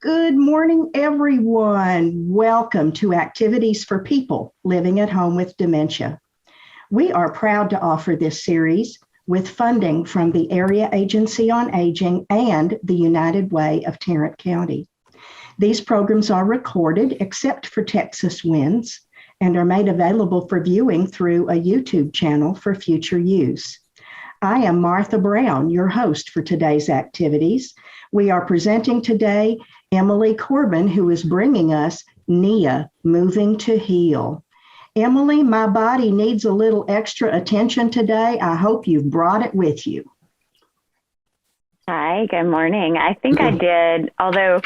Good morning, everyone. Welcome to Activities for People Living at Home with Dementia. We are proud to offer this series with funding from the Area Agency on Aging and the United Way of Tarrant County. These programs are recorded except for Texas Winds and are made available for viewing through a YouTube channel for future use. I am Martha Brown, your host for today's activities. We are presenting today Emily Corbin, who is bringing us Nia-Moving to Heal. Emily, my body needs a little extra attention today. I hope you've brought it with you. Hi, good morning. I think I did, although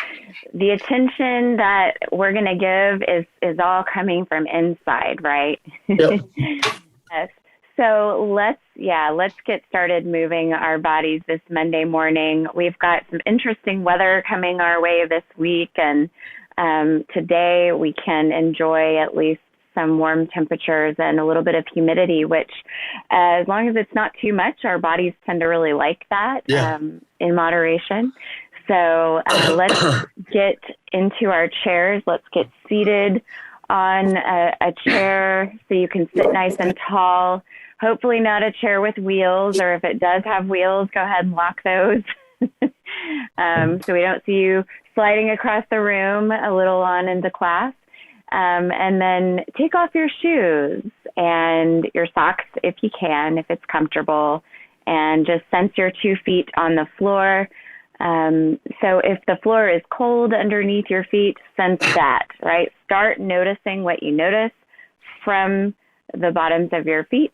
the attention that we're going to give is all coming from inside, right? Yep. Yes. So let's get started moving our bodies this Monday morning. We've got some interesting weather coming our way this week, and today we can enjoy at least some warm temperatures and a little bit of humidity, which as long as it's not too much, our bodies tend to really like that in moderation. So let's get into our chairs. Let's get seated on a chair so you can sit nice and tall. Hopefully not a chair with wheels, or if it does have wheels, go ahead and lock those. So we don't see you sliding across the room a little on into class. And then take off your shoes and your socks if you can, if it's comfortable, and just sense your 2 feet on the floor. So if the floor is cold underneath your feet, sense that, right? Start noticing what you notice from the bottoms of your feet.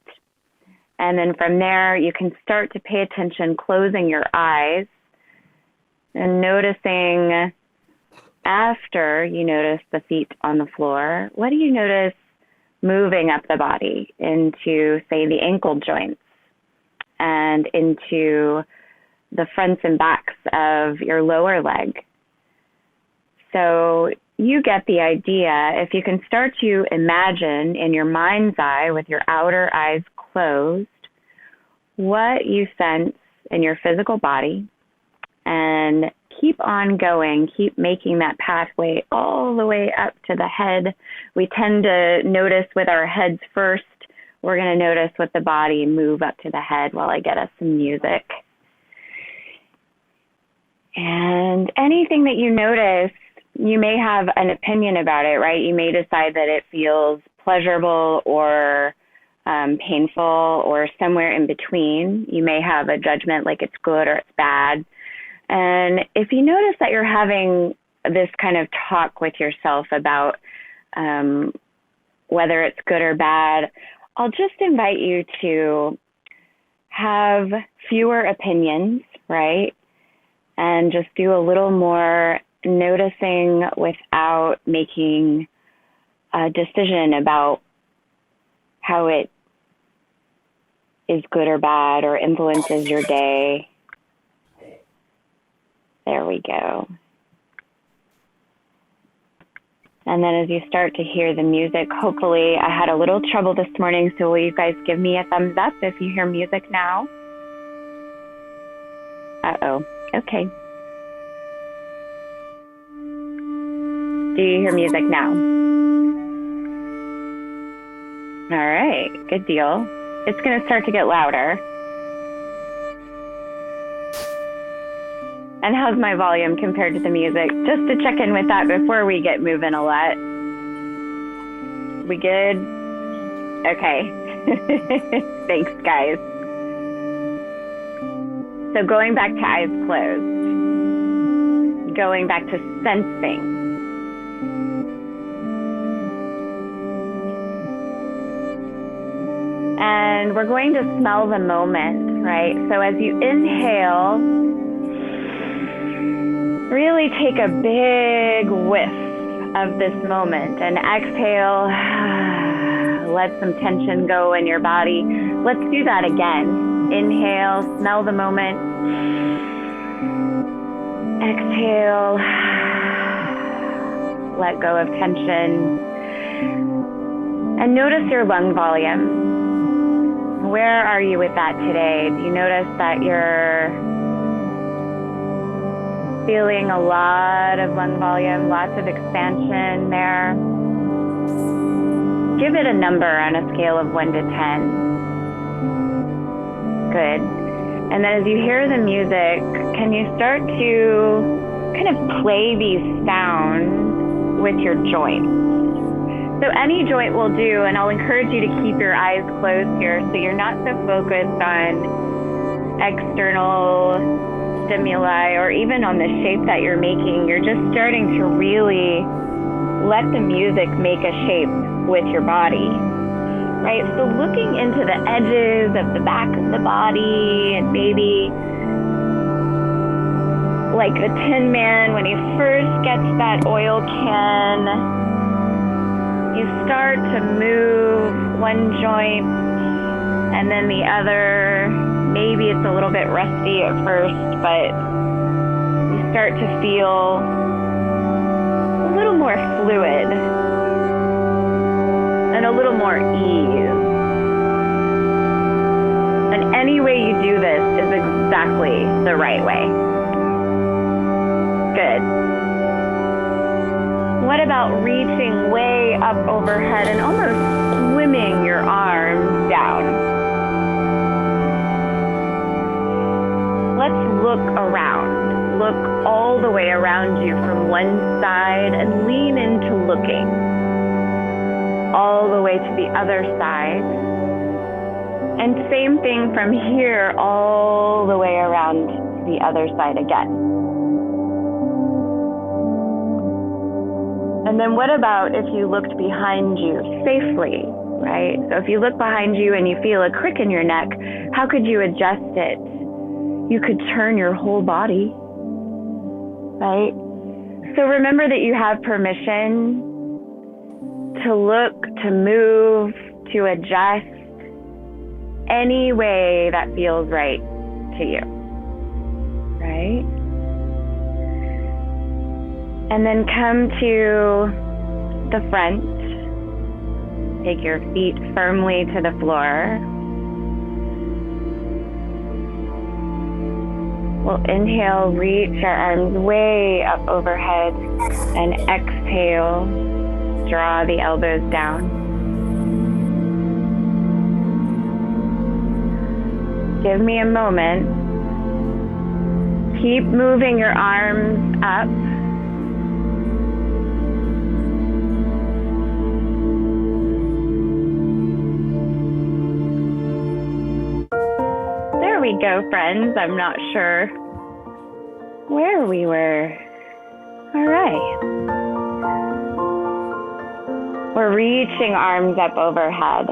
And then from there, you can start to pay attention, closing your eyes and noticing after you notice the feet on the floor, what do you notice moving up the body into, say, the ankle joints and into the fronts and backs of your lower leg? So you get the idea. If you can start to imagine in your mind's eye with your outer eyes closed what you sense in your physical body, and keep on going, keep making that pathway all the way up to the head. We tend to notice with our heads first. We're going to notice with the body move up to the head while I get us some music. And anything that you notice, you may have an opinion about it, right? You may decide that it feels pleasurable or painful or somewhere in between. You may have a judgment like it's good or it's bad. And if you notice that you're having this kind of talk with yourself about whether it's good or bad, I'll just invite you to have fewer opinions, right? And just do a little more noticing without making a decision about how it is good or bad or influences your day. There we go. And then as you start to hear the music, hopefully I had a little trouble this morning, so will you guys give me a thumbs up if you hear music now? Uh-oh. Okay. Do you hear music now? All right. Good deal. It's going to start to get louder. And how's my volume compared to the music? Just to check in with that before we get moving a lot. We good? Okay. Thanks, guys. So going back to eyes closed. Going back to sensing. And we're going to smell the moment, right? So as you inhale, really take a big whiff of this moment, and exhale, let some tension go in your body. Let's do that again. Inhale, smell the moment. Exhale, let go of tension. And notice your lung volume. Where are you with that today? Do you notice that you're Feeling a lot of lung volume, lots of expansion there. Give it a number on a scale of 1 to 10. Good. And then as you hear the music, can you start to kind of play these sounds with your joints? So any joint will do, and I'll encourage you to keep your eyes closed here so you're not so focused on external stimuli or even on the shape that you're making. You're just starting to really let the music make a shape with your body, right? So looking into the edges of the back of the body, and maybe like the Tin Man when he first gets that oil can, you start to move one joint and then the other. Maybe it's a little bit rusty at first, but you start to feel a little more fluid and a little more ease. And any way you do this is exactly the right way. Good. What about reaching way up overhead and almost swimming your arms down? Let's look around. Look all the way around you from one side and lean into looking all the way to the other side. And same thing from here all the way around to the other side again. And then what about if you looked behind you safely, right? So if you look behind you and you feel a crick in your neck, how could you adjust it? You could turn your whole body, right? So remember that you have permission to look, to move, to adjust any way that feels right to you, right? And then come to the front. Take your feet firmly to the floor. We'll inhale, reach our arms way up overhead, and exhale, draw the elbows down. Give me a moment. Keep moving your arms up. There we go, friends. I'm not sure where we were. All right. We're reaching arms up overhead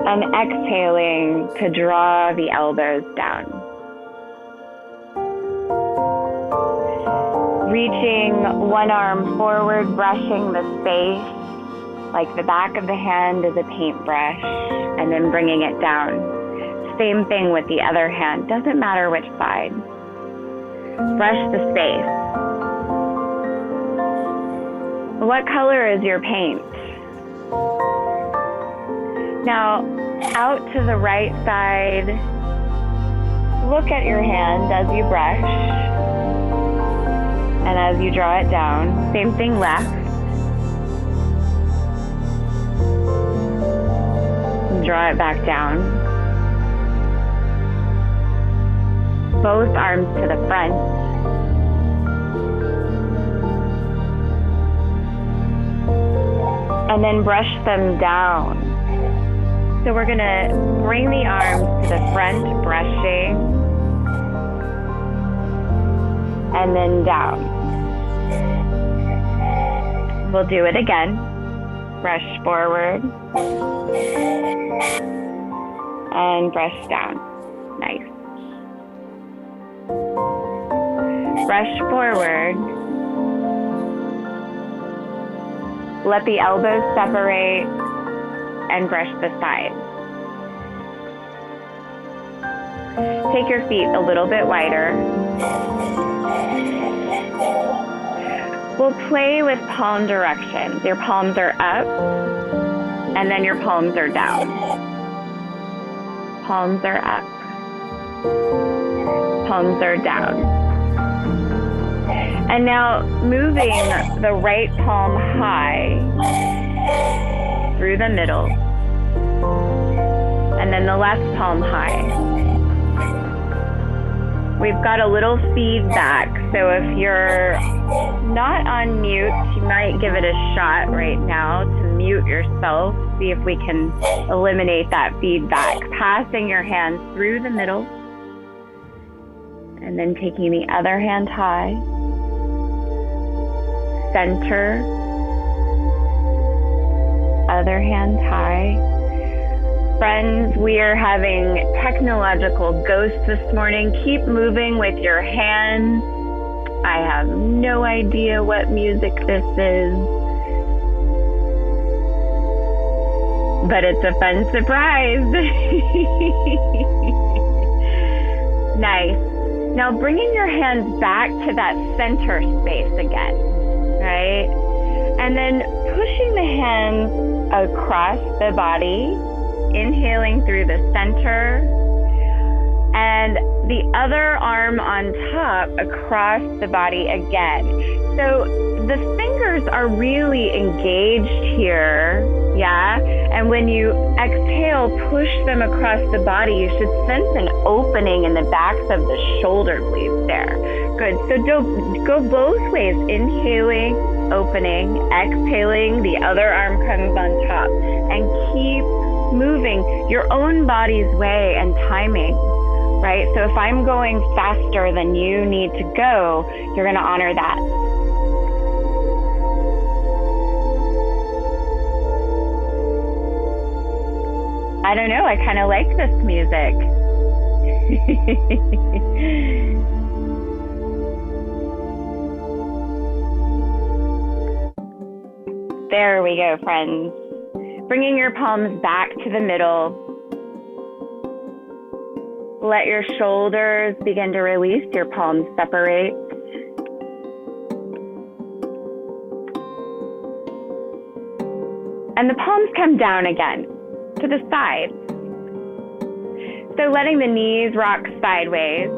and exhaling to draw the elbows down. Reaching one arm forward, brushing the space like the back of the hand is a paintbrush, and then bringing it down. Same thing with the other hand, doesn't matter which side. Brush the space. What color is your paint? Now, out to the right side, look at your hand as you brush and as you draw it down. Same thing left. And draw it back down. Both arms to the front. And then brush them down. So we're gonna bring the arms to the front, brushing, and then down. We'll do it again. Brush forward, and brush down. Nice. Brush forward. Let the elbows separate and brush the sides. Take your feet a little bit wider. We'll play with palm directions. Your palms are up, and then your palms are down. Palms are up. Palms are down. And now moving the right palm high through the middle, and then the left palm high. We've got a little feedback, so if you're not on mute, you might give it a shot right now to mute yourself. See if we can eliminate that feedback. Passing your hand through the middle, and then taking the other hand high. Center, other hand high. Friends, we are having technological ghosts this morning. Keep moving with your hands. I have no idea what music this is, but it's a fun surprise. Nice. Now bringing your hands back to that center space again, right? And then pushing the hands across the body, inhaling through the center, and the other arm on top across the body again. So the fingers are really engaged here, yeah? And when you exhale, push them across the body, you should sense an opening in the backs of the shoulder blades there. Good, so go both ways, inhaling, opening, exhaling, the other arm comes on top, and keep moving your own body's way and timing, right? So if I'm going faster than you need to go, you're going to honor that. I don't know, I kind of like this music. There we go, friends. Bringing your palms back to the middle. Let your shoulders begin to release, your palms separate. And the palms come down again to the sides. So letting the knees rock sideways.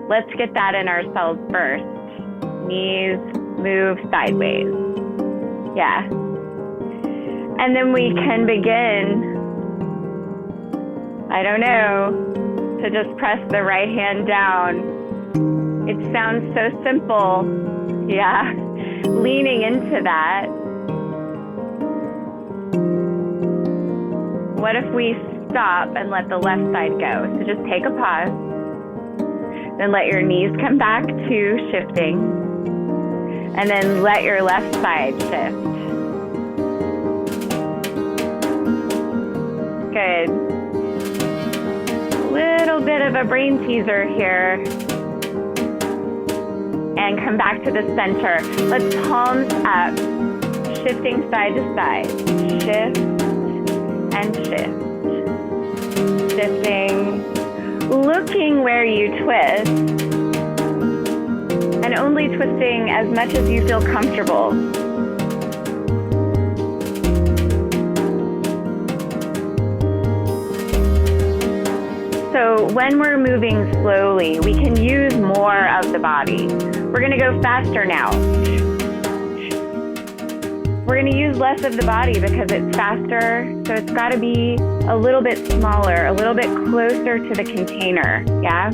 Let's get that in ourselves first. Knees move sideways. Yeah. And then we can begin, I don't know, to just press the right hand down. It sounds so simple. Yeah. Leaning into that. What if we stop and let the left side go? So just take a pause. Then let your knees come back to shifting. And then let your left side shift. Good. Little bit of a brain teaser here. And come back to the center. Let's palms up. Shifting side to side. Shift and shift. Shifting. Looking where you twist. And only twisting as much as you feel comfortable. So when we're moving slowly, we can use more of the body. We're going to go faster now. We're going to use less of the body because it's faster, so it's got to be a little bit smaller, a little bit closer to the container, yeah?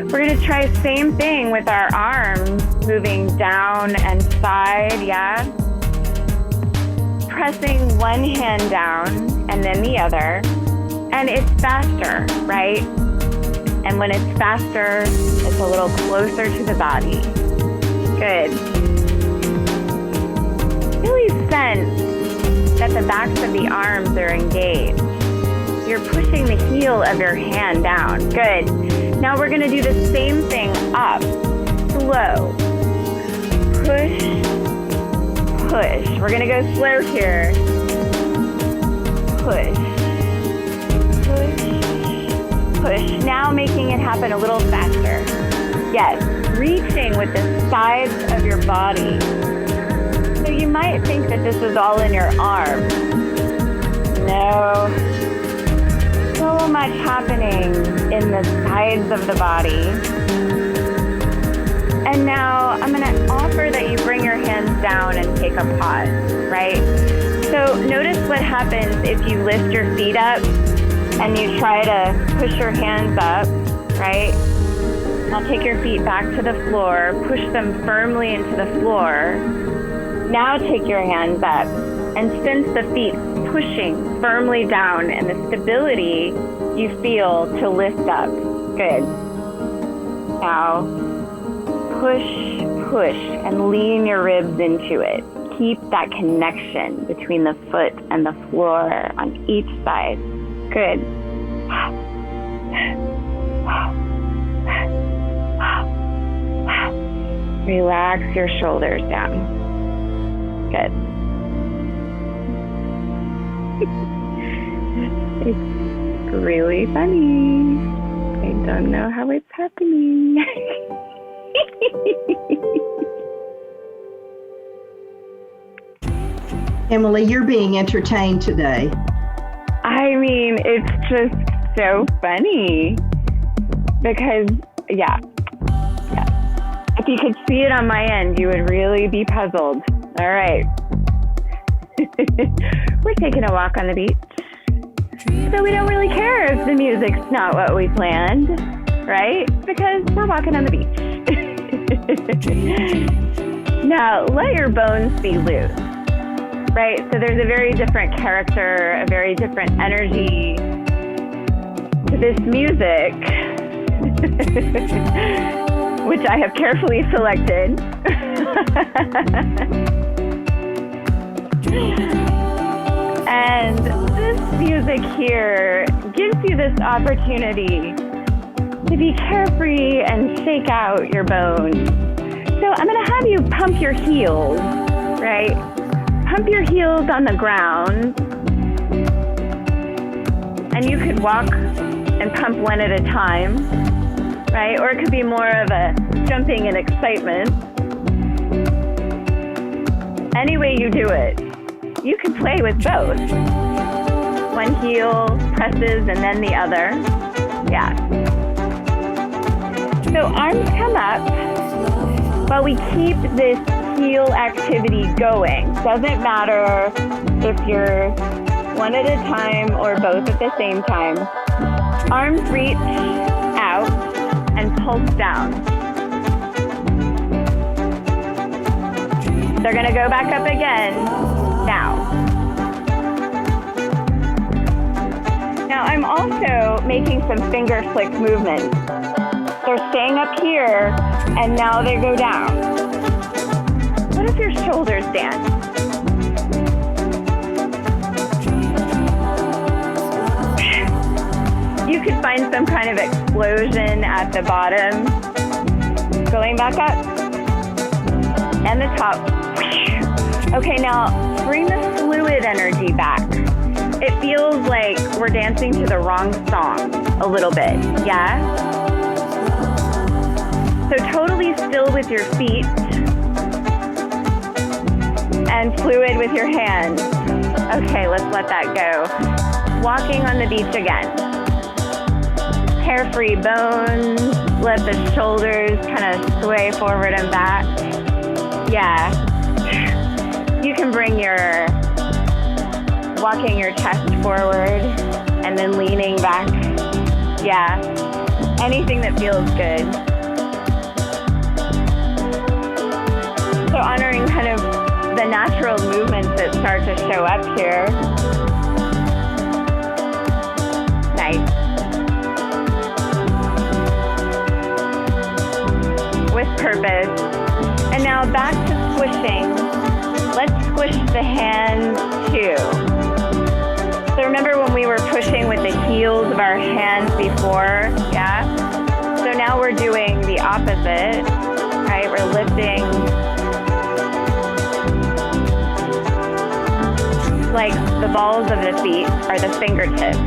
We're going to try the same thing with our arms, moving down and side, yeah? Pressing one hand down and then the other, and it's faster, right? And when it's faster, it's a little closer to the body. Good. Really sense that the backs of the arms are engaged. You're pushing the heel of your hand down. Good. Now we're going to do the same thing up. Slow. Push. Push. We're going to go slow here. Push. Push. Push. Now making it happen a little faster. Yes. Reaching with the sides of your body. So you might think that this is all in your arms. No. Go so much happening in the sides of the body. And now I'm going to offer that you bring your hands down and take a pause, right? So notice what happens if you lift your feet up and you try to push your hands up, right? Now take your feet back to the floor, push them firmly into the floor. Now take your hands up and sense the feet pushing firmly down and the stability you feel to lift up. Good. Now push, and lean your ribs into it. Keep that connection between the foot and the floor on each side. Good. Relax your shoulders down. Good. It's really funny. I don't know how it's happening. Emily, you're being entertained today. I mean, it's just so funny because, yeah. If you could see it on my end, you would really be puzzled. All right. We're taking a walk on the beach. So we don't really care if the music's not what we planned, right? Because we're walking on the beach. Now, let your bones be loose, right? So there's a very different character, a very different energy to this music, which I have carefully selected. And this music here gives you this opportunity to be carefree and shake out your bones. So I'm going to have you pump your heels, right? Pump your heels on the ground. And you could walk and pump one at a time, right? Or it could be more of a jumping in excitement. Any way you do it, you can play with both. One heel presses and then the other. Yeah. So arms come up, but we keep this heel activity going. Doesn't matter if you're one at a time or both at the same time. Arms reach out and pulse down. They're going to go back up again now. Now I'm also making some finger flick movements. They're staying up here and now they go down. What if your shoulders dance? You could find some kind of explosion at the bottom. Going back up. And the top. Okay, now bring the fluid energy back. It feels like we're dancing to the wrong song a little bit, yeah? So totally still with your feet and fluid with your hands. Okay, let's let that go. Walking on the beach again. Carefree bones, let the shoulders kind of sway forward and back. Yeah. You can bring walking your chest forward and then leaning back. Yeah. Anything that feels good. So honoring kind of the natural movements that start to show up here. Nice. With purpose. And now back to squishing. Let's squish the hands too. So remember when we were pushing with the heels of our hands before? Yeah? So now we're doing the opposite, right? We're lifting like the balls of the feet are the fingertips.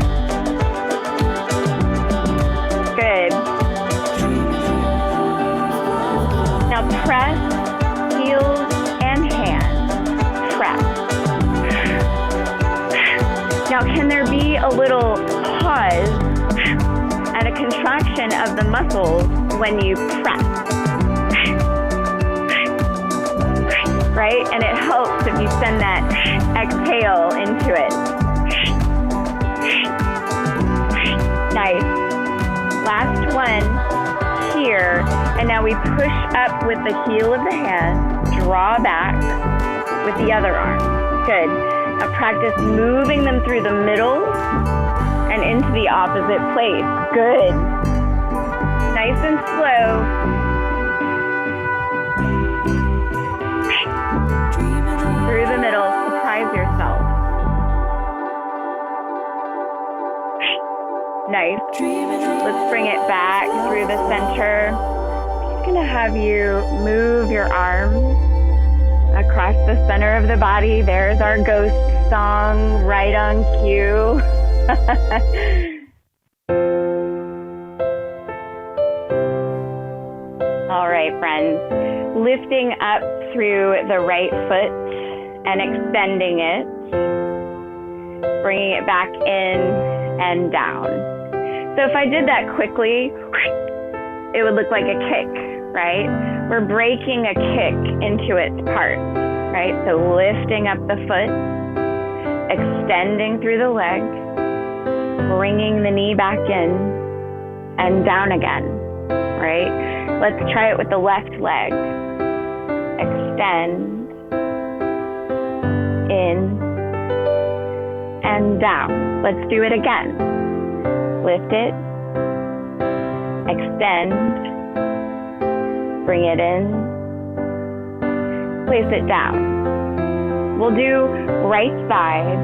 Good. Now press heels and hands. Press. Now can there be a little pause and a contraction of the muscles when you press. Right? And it helps if you send that exhale into it. Nice. Last one here. And now we push up with the heel of the hand, draw back with the other arm. Good. Now practice moving them through the middle and into the opposite place. Good. Nice and slow. Through the middle, surprise yourself. Nice. Let's bring it back through the center. Just gonna have you move your arms across the center of the body. There's our ghost song, right on cue. All right, friends. Lifting up through the right foot and extending it, bringing it back in and down. So if I did that quickly, it would look like a kick, right? We're breaking a kick into its parts, right? So lifting up the foot, extending through the leg, bringing the knee back in and down again, right? Let's try it with the left leg. Extend, in, and down. Let's do it again. Lift it, extend, bring it in, place it down. We'll do right side,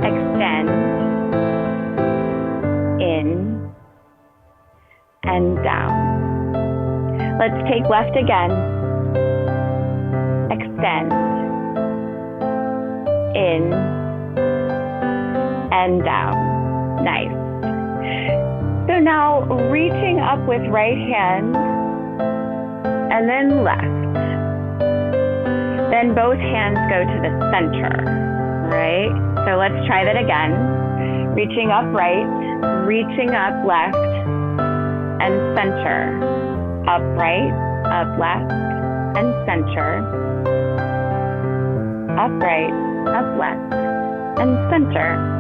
extend, in, and down. Let's take left again, extend, in, and down. Nice. So now reaching up with right hand and then left. Then both hands go to the center, right? So let's try that again. Reaching up right, reaching up left, and center. Up right, up left, and center. Up right, up left, and center.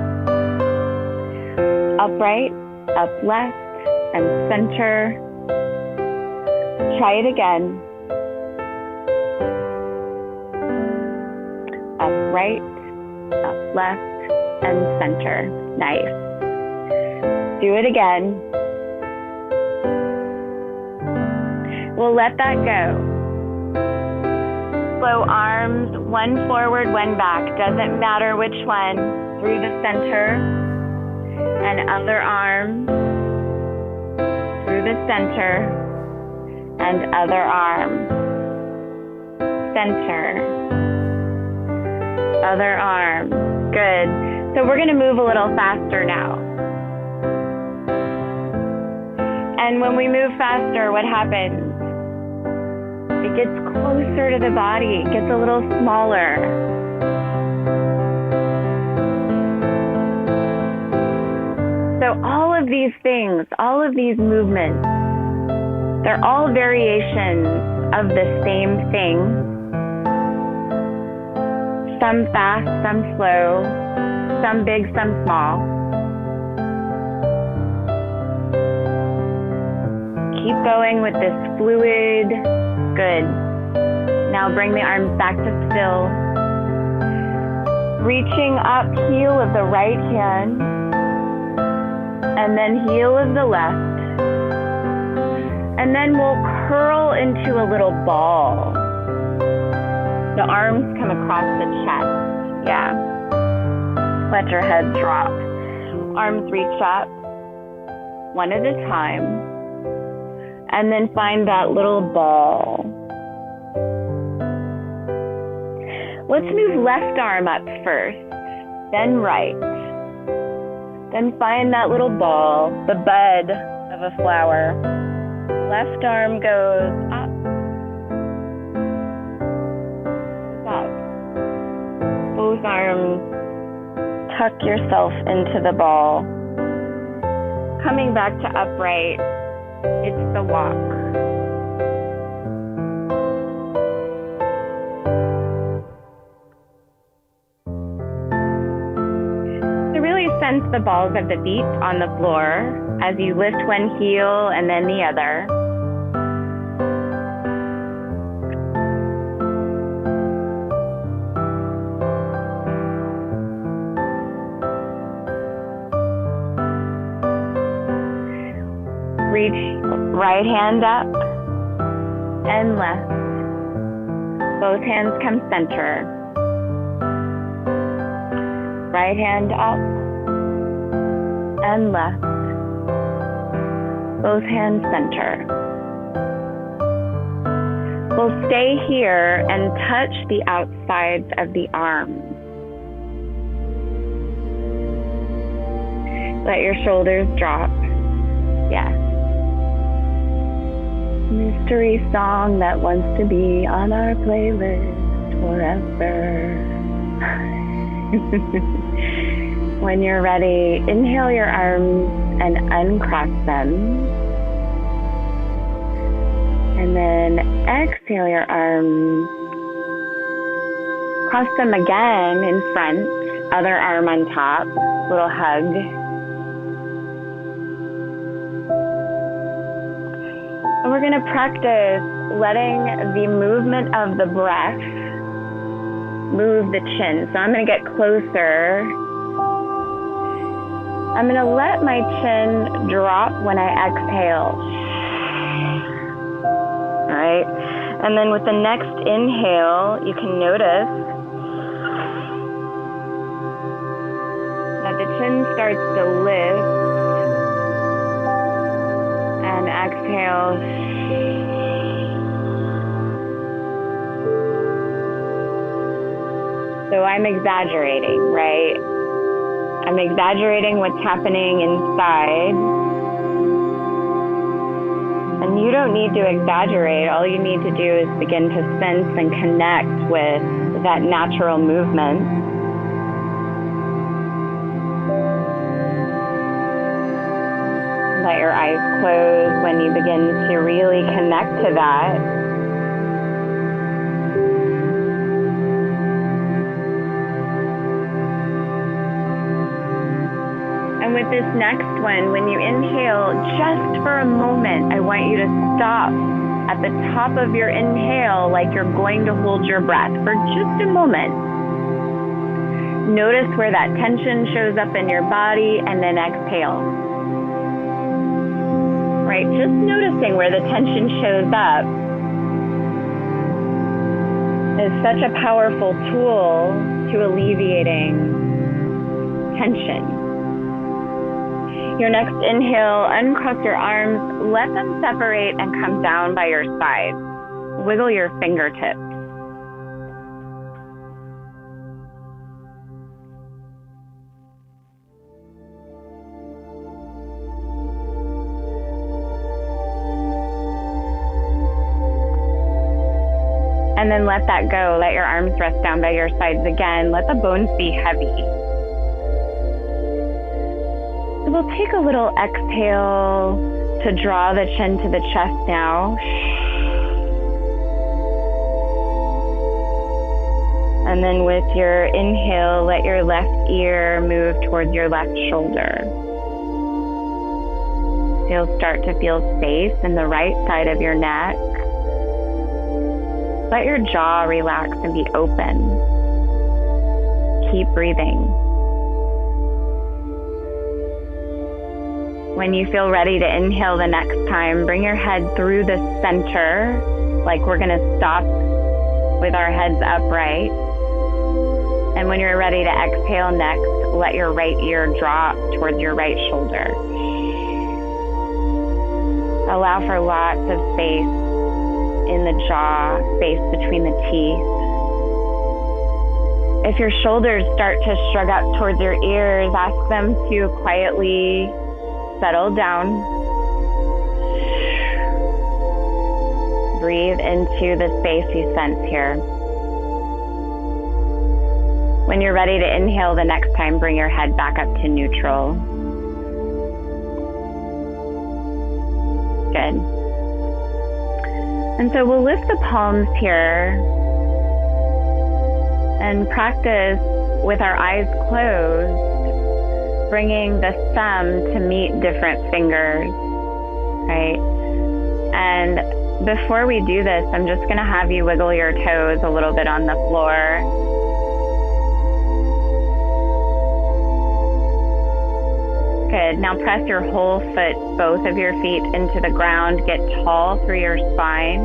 Up right, up left, and center. Try it again. Up right, up left, and center. Nice. Do it again. We'll let that go. Flow arms, one forward, one back. Doesn't matter which one. Through the center. And other arm through the center and other arm, center, other arm. Good. So we're going to move a little faster now. And when we move faster, what happens? It gets closer to the body. It gets a little smaller. So all of these things, all of these movements, they're all variations of the same thing. Some fast, some slow, some big, some small. Keep going with this fluid. Good. Now bring the arms back to still. Reaching up, heel of the right hand. And then heel of the left. And then we'll curl into a little ball. The arms come across the chest. Yeah. Let your head drop. Arms reach up, one at a time. And then find that little ball. Let's move left arm up first, then right. Then find that little ball, the bud of a flower. Left arm goes up, up. Both arms tuck yourself into the ball. Coming back to upright, it's the walk. So really sense the balls of the feet on the floor as you lift one heel and then the other. Reach right hand up and left. Both hands come center. Right hand up and left. Both hands center. We'll stay here and touch the outsides of the arms. Let your shoulders drop. Yes. Mystery song that wants to be on our playlist forever. When you're ready, inhale your arms and uncross them. And then exhale your arms. Cross them again in front, other arm on top, little hug. And we're going to practice letting the movement of the breath move the chin. So I'm going to get closer. I'm going to let my chin drop when I exhale. All right. And then with the next inhale, you can notice that the chin starts to lift. And exhale. So I'm exaggerating, right? I'm exaggerating what's happening inside. And you don't need to exaggerate. All you need to do is begin to sense and connect with that natural movement. Let your eyes close when you begin to really connect to that. And with this next one, when you inhale, just for a moment, I want you to stop at the top of your inhale like you're going to hold your breath for just a moment. Notice where that tension shows up in your body and then exhale. Right, just noticing where the tension shows up is such a powerful tool to alleviating tension. Your next inhale, uncross your arms, let them separate and come down by your sides. Wiggle your fingertips. And then let that go. Let your arms rest down by your sides again. Let the bones be heavy. So we'll take a little exhale to draw the chin to the chest now. And then with your inhale, let your left ear move towards your left shoulder. So you'll start to feel space in the right side of your neck. Let your jaw relax and be open. Keep breathing. When you feel ready to inhale the next time, bring your head through the center, like we're going to stop with our heads upright. And when you're ready to exhale next, let your right ear drop towards your right shoulder. Allow for lots of space in the jaw, space between the teeth. If your shoulders start to shrug up towards your ears, ask them to quietly settle down. Breathe into the space you sense here. When you're ready to inhale the next time, bring your head back up to neutral. Good. And so we'll lift the palms here and practice with our eyes closed, bringing the thumb to meet different fingers, right? And before we do this, I'm just going to have you wiggle your toes a little bit on the floor. Good. Now press your whole foot, both of your feet into the ground. Get tall through your spine.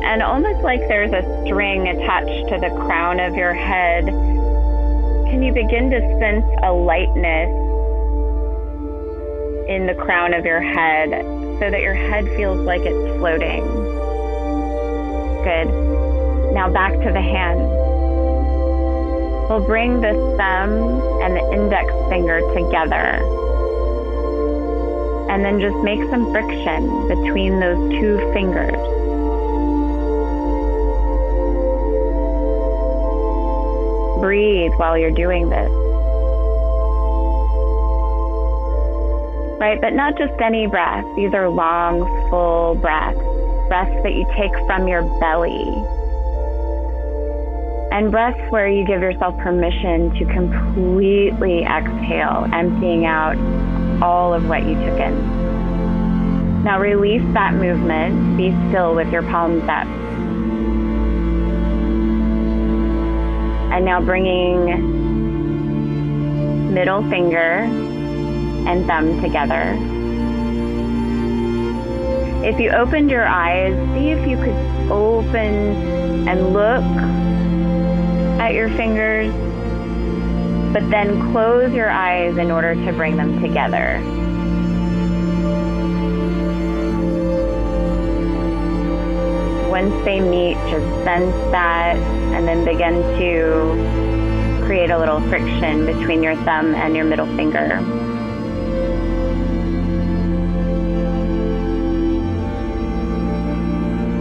And almost like there's a string attached to the crown of your head, can you begin to sense a lightness in the crown of your head so that your head feels like it's floating? Good. Now back to the hands. We'll bring the thumb and the index finger together. And then just make some friction between those two fingers. Breathe while you're doing this. Right, but not just any breath. These are long, full breaths. Breaths that you take from your belly. And breaths where you give yourself permission to completely exhale, emptying out all of what you took in. Now release that movement. Be still with your palms up. And now bringing middle finger and thumb together. If you opened your eyes, see if you could open and look at your fingers, but then close your eyes in order to bring them together. Once they meet, just sense that, and then begin to create a little friction between your thumb and your middle finger.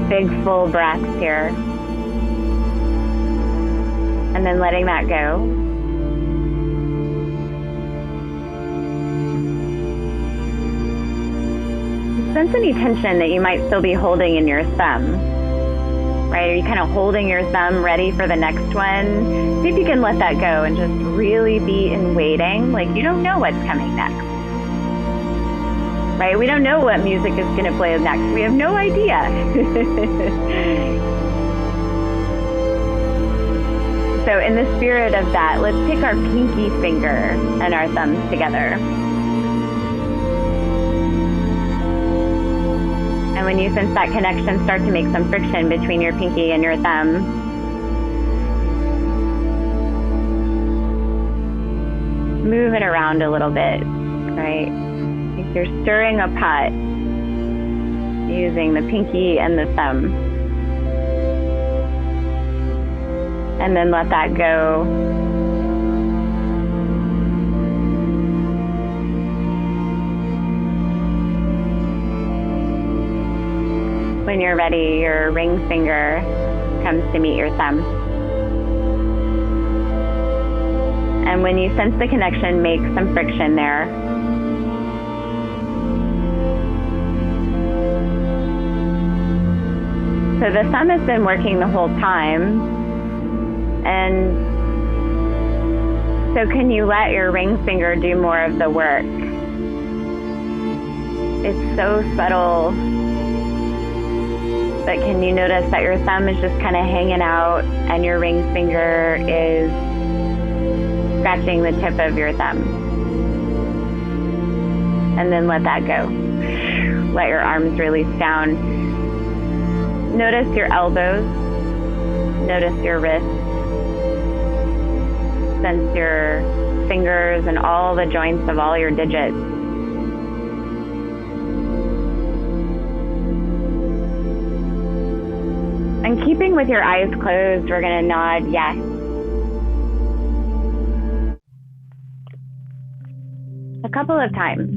Big full breaths here. And then letting that go. Sense any tension that you might still be holding in your thumb, right? Are you kind of holding your thumb ready for the next one? See if you can let that go and just really be in waiting, like you don't know what's coming next, right? We don't know what music is going to play next. We have no idea. So in the spirit of that, let's take our pinky finger and our thumbs together. And when you sense that connection, start to make some friction between your pinky and your thumb. Move it around a little bit, right? If you're stirring a pot using the pinky and the thumb. And then let that go. When you're ready, your ring finger comes to meet your thumb. And when you sense the connection, make some friction there. So the thumb has been working the whole time. And so can you let your ring finger do more of the work? It's so subtle, but can you notice that your thumb is just kind of hanging out and your ring finger is scratching the tip of your thumb? And then let that go. Let your arms release down. Notice your elbows. Notice your wrists. Sense your fingers and all the joints of all your digits. And keeping with your eyes closed, we're going to nod yes. A couple of times.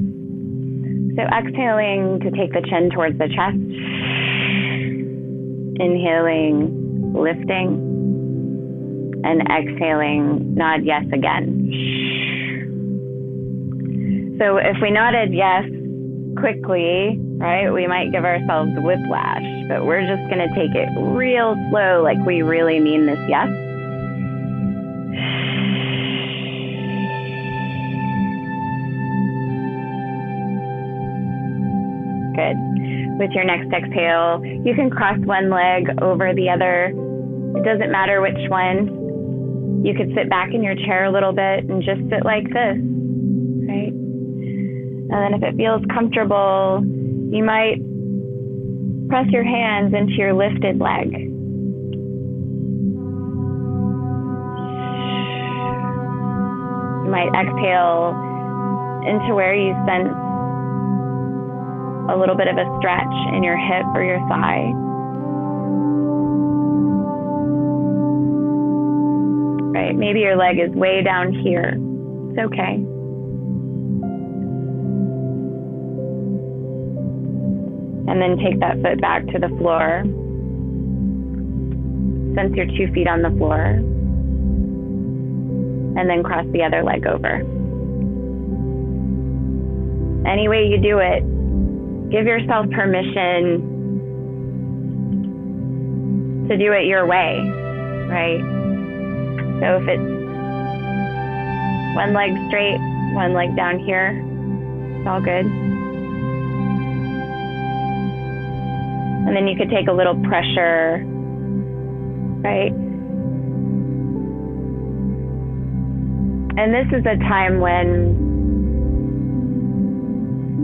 So exhaling to take the chin towards the chest. Inhaling, lifting. and exhaling, nod yes again. So if we nodded yes quickly, right, we might give ourselves whiplash, but we're just going to take it real slow, like we really mean this yes. Good. With your next exhale, you can cross one leg over the other. It doesn't matter which one. You could sit back in your chair a little bit and just sit like this, right? And then if it feels comfortable, you might press your hands into your lifted leg. You might exhale into where you sense a little bit of a stretch in your hip or your thigh. Right, maybe your leg is way down here. It's okay. And then take that foot back to the floor. Sense your 2 feet on the floor. And then cross the other leg over. Any way you do it, give yourself permission to do it your way, right? So if it's one leg straight, one leg down here, it's all good. And then you could take a little pressure, right? And this is a time when,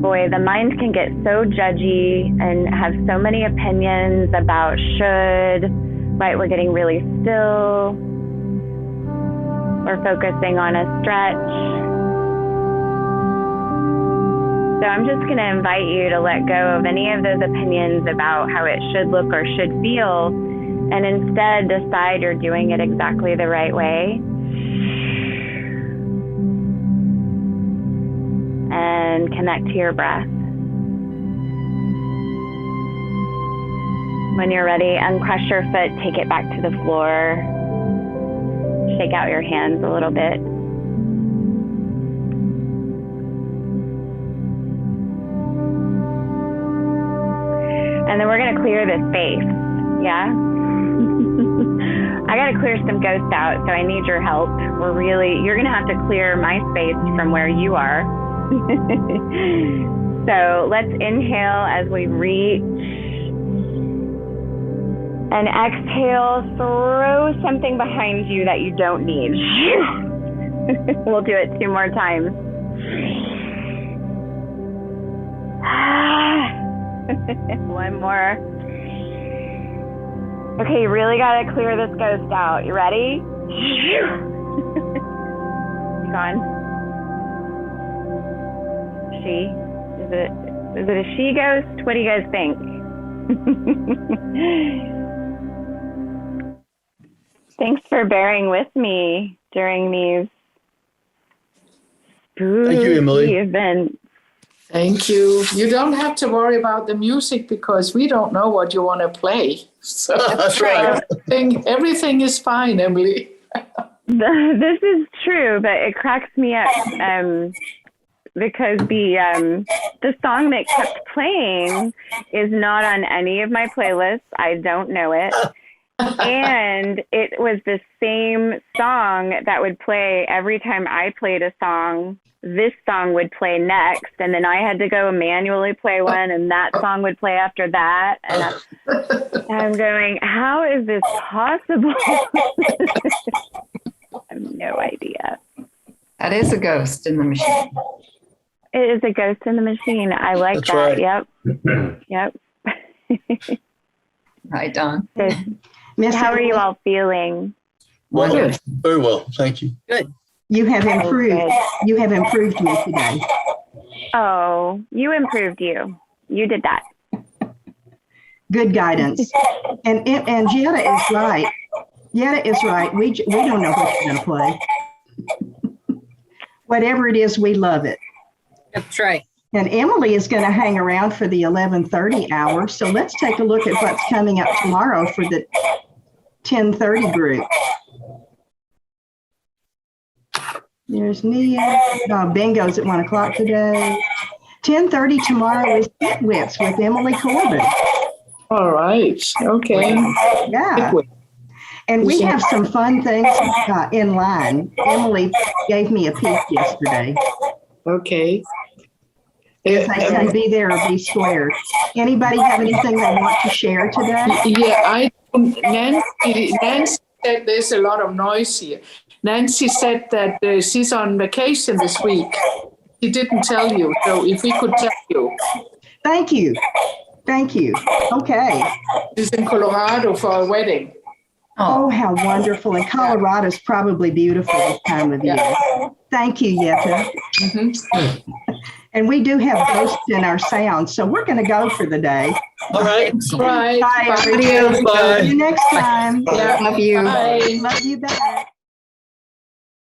boy, the mind can get so judgy and have so many opinions about should, right? We're getting really still. We're focusing on a stretch. So I'm just going to invite you to let go of any of those opinions about how it should look or should feel, and instead decide you're doing it exactly the right way. And connect to your breath. When you're ready, uncross your foot, take it back to the floor. Shake out your hands a little bit. And then we're going to clear this space. Yeah? I got to clear some ghosts out, so I need your help. You're going to have to clear my space from where you are. So let's inhale as we reach. And exhale, throw something behind you that you don't need. We'll do it 2 more times. One more. Okay, you really got to clear this ghost out. You ready? Gone. She? Is it a she ghost? What do you guys think? Thanks for bearing with me during these Thank you, Emily. events. Thank you. You don't have to worry about the music because we don't know what you want to play. So That's right. everything is fine, Emily. This is true, but it cracks me up because the song that kept playing is not on any of my playlists. I don't know it. And it was the same song that would play every time I played a song. This song would play next, and then I had to go manually play one, and that song would play after that. And I'm going, how is this possible? I have no idea. That is a ghost in the machine. It is a ghost in the machine. I like That's that. right. Yep. Right, Dawn? So, how are you all feeling? Well, very well. Thank you. Good. You have improved. Good. You have improved me today. Oh, you improved you. You did that. Good guidance. And Jetta is right. Jetta is right. We don't know what you're going to play. Whatever it is, we love it. That's right. And Emily is going to hang around for the 11:30 hour. So let's take a look at what's coming up tomorrow for the 10:30 group. There's Nia. Bingo's at 1 o'clock today. 10:30 tomorrow is Fitwits with Emily Corbin. All right. Okay. Yeah. And we have some fun things in line. Emily gave me a peek yesterday. Okay. As I say, be there or be squared. Anybody have anything they want to share today? Yeah, Nancy said there's a lot of noise here. Nancy said that she's on vacation this week. She didn't tell you, so if we could tell you. Thank you. Thank you. Okay. She's in Colorado for a wedding. Oh, how wonderful. And Colorado's probably beautiful this time of year. Thank you, Yetta. Mm-hmm. And we do have ghosts in our sound, so we're going to go for the day. All right. Right. Bye, everybody. Bye. See you next time. Yeah. Love you. Bye. Love you back.